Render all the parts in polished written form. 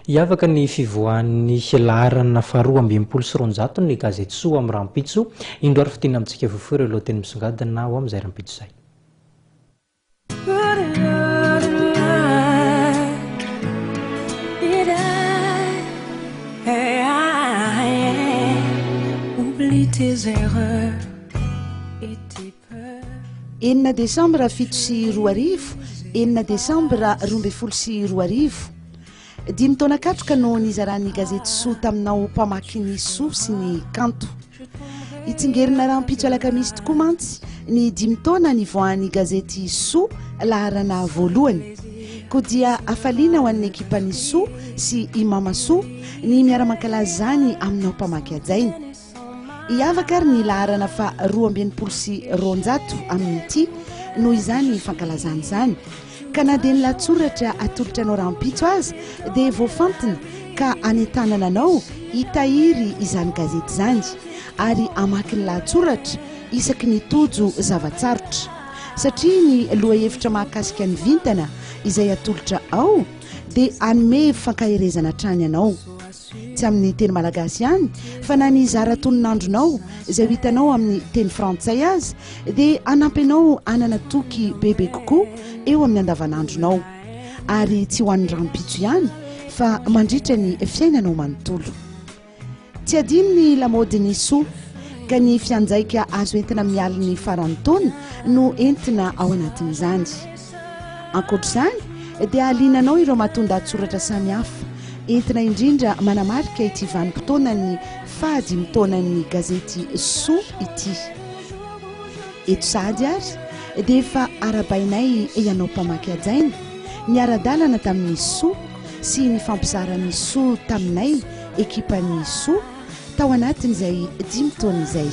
Iavaka ny fivoahan'ny laharana faharoa amby enimpolo sy roanjato ny gazety Soa amin'ny rahampitso indro ary fitina amintsika fofoa ireo lohateny misongadina ao amin'izay rahampitso izay. Enina Desambra 7 sy 2000, enina Desambra 12 sy 2000. 5 taona katroka no nizarahan'ny gazety Soa taminao mpamaky ny Soa sy ny kanto. Itsingerina rahampitso alakamisy tokoa mantsy ny 5 taona nivoahan'ny gazety Soa laharana voalohany. Koa dia afaliana ho an'ny ekipan'ny Soa sy Imama Soa ny miara-mankalaza zany aminao mpamaky ajaina. Iavaka ary ny laharana fa 12 sy 200 amin'ity noho izany fankalazana izany. Ka na dia ny latsoratra atolotra anao rahampitso azy dia voafantina ka anentanana anao hitahiry izany gazety izany ary amaky ny latsoratra isaky ny tojo zavatsarotra satria ny lohahevitra mahakasika ny vintana izay atolotra ao dia anome fankahirezana trany anao. Tsy amin'ny teny malagasy ihany fa na ny zara-toninandronao izay hitanao amin'ny teny frantsay azy dia anampinao anana toky bebe kokoa eo amin'ny andavanandronao ary tsy ho an'ny rahampitso ihany fa mandritra ny fiainanao manontolo. Tsy adino ny lamodiny Soa ka ny fianjaika azo entina miala ny faran'ny taona no entina ao anatin'izany. Ankoatr'izany dia alinanao ireo mahatonda atsoratra samihafa entina indrindra manamarika ity vanim-potoana ny fahadimy taonan'ny gazety Soa ity. Eto sady ary dia efa arabainay ianao mpamaky ajaina ny ara-dalana tamin'ny Soa sy ny fampizaran'ny Soa taminay ekipan'ny Soa tao anatin'izay 5 taona izay.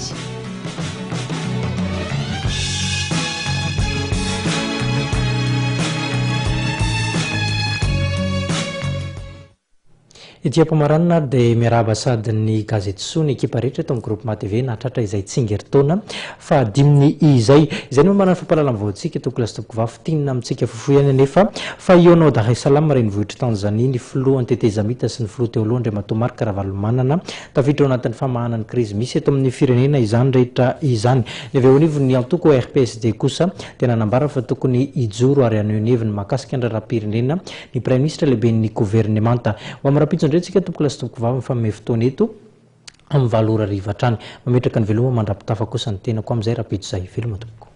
Ity ampamaranina dia miarahaba sady ny gazety Soa ny ekipa rehetra eto amin'ny groupement TV nahatratra izay tsingeritaona fa 5 izay no manana fampalalana vaoantsika eto kilasy toboko vafitinina amintsika fofoa ihany nefa fa ionao Dar es Salaam renivohitra Tanzania ny filoha Tetezamita sy ny filoha Teoloandry Matomarika Karavalmanana tafiditra ao anatin'ny famahanana krizy misy eto amin'ny firenena izany rehetra izany. Ny avy eo anivony ny antoko RPSD kosa dia nanambara fa tokony ijoro ary aneho ny heviny mahakasika ny raharaham-pirenena ny Prime Ministre lehibe ny gouvernemanta. Ho amin'ny rahampitso ndretsika toboko kilasy toboko vavy mifamehy fotoana eto amin'ny 7 ariva hatrany mametraka ny veloma mandrapitafa kosa ny tenako amin'izay rahampitso izay veloma tompoko.